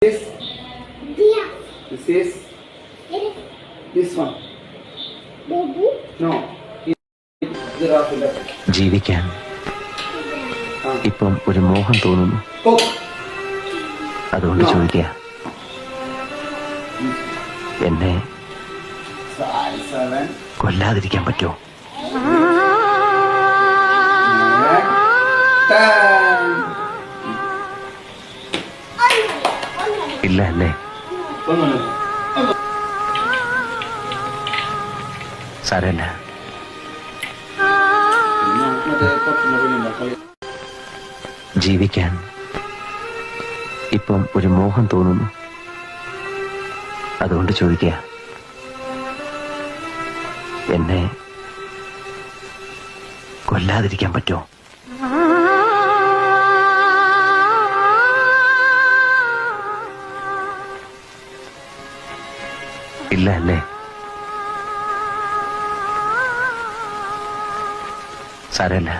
This. This is. This one. No. ജീവിക്കാൻ ഇപ്പം ഒരു മോഹം തോന്നുന്നു. അതുകൊണ്ട് ചോദിക്കുക, എന്നെ കൊല്ലാതിരിക്കാൻ പറ്റുമോ? ഇല്ല അല്ലേ? സാരല്ല. ജീവിക്കാൻ ഇപ്പം ഒരു മോഹം തോന്നുന്നു. അതുകൊണ്ട് ചോദിക്കുക, എന്നെ കൊല്ലാതിരിക്കാൻ പറ്റുമോ? ഇല്ല അല്ലേ? സാരല്ല.